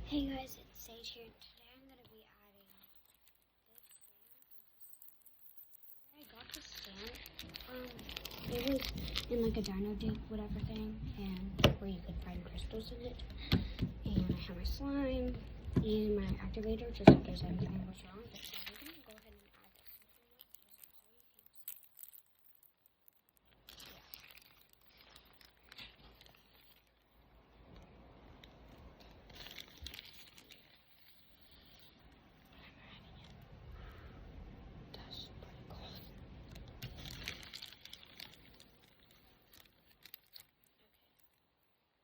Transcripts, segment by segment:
Hey guys, it's Sage here. Today I'm going to be adding this sand into I got this sand. It was in like a dino dig, whatever thing, and where you could find crystals in it. And I have my slime and my activator, just in case anything goes wrong. But yeah, I'm going to go ahead and add this.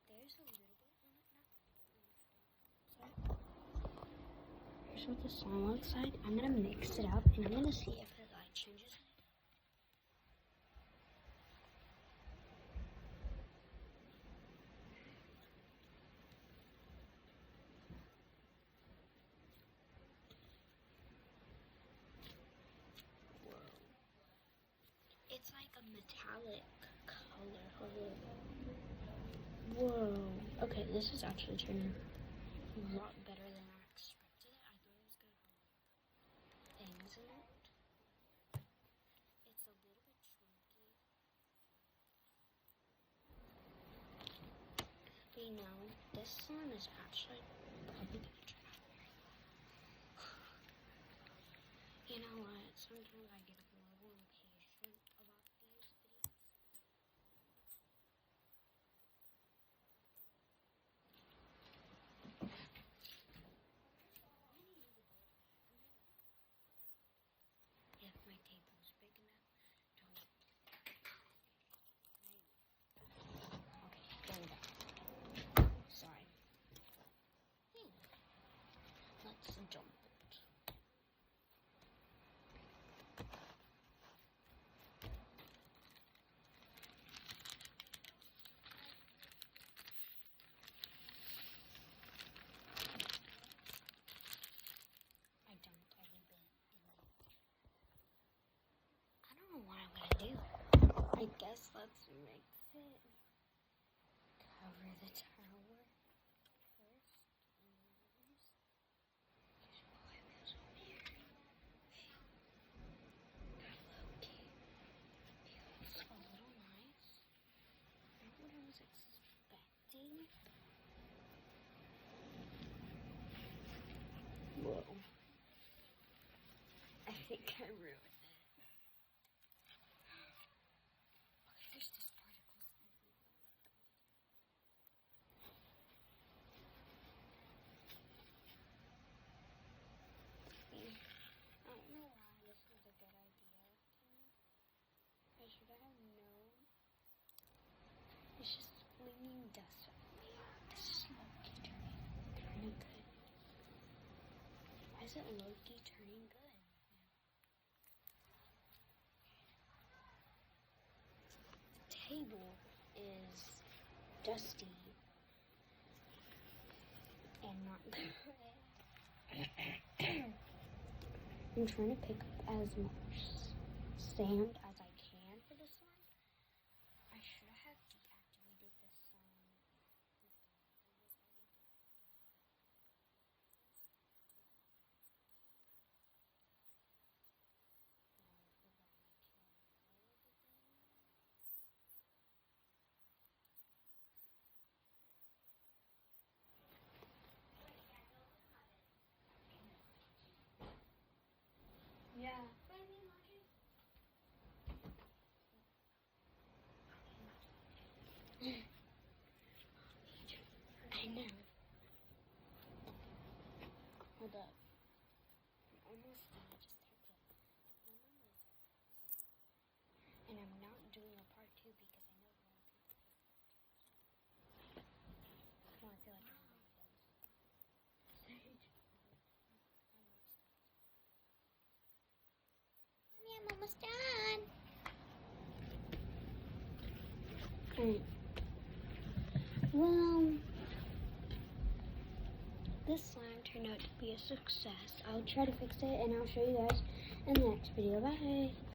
There's a little bit on it now. Here's what the slime looks like. I'm gonna mix it up and I'm gonna see if the light changes. Whoa. It's like a metallic color. Whoa. Okay, this is actually turning a lot better than I expected. I thought it was gonna have things in it. It's a little bit chunky. But you know, this slime is actually probably gonna turn out very well. You know what? Sometimes I get a little impatient about these videos. If my table is big enough, don't. Okay, going back. Sorry. Let's jump it. I dumped every bit in it. I don't know what I'm gonna do. I guess let's mix it. Cover the tower first. Feels a little nice. Not what I was expecting. Whoa. I think I ruined it. There's just particles everywhere. I don't know why this was a good idea to me. I should have known. It's just flinging dust at me. This is Loki turning kind of good. Why is it Loki turning good? The table is dusty and not good. I'm trying to pick up as much sand as I can for this one. I should have deactivated this slime. Yeah. I know. Hold up. I'm almost done. I just have to. And I'm not doing a part 2 because I know a lot of people. Well, I feel like everybody does. Mommy, I'm almost done. Alright. Well, this slime turned out to be a success. I'll try to fix it and I'll show you guys in the next video. Bye.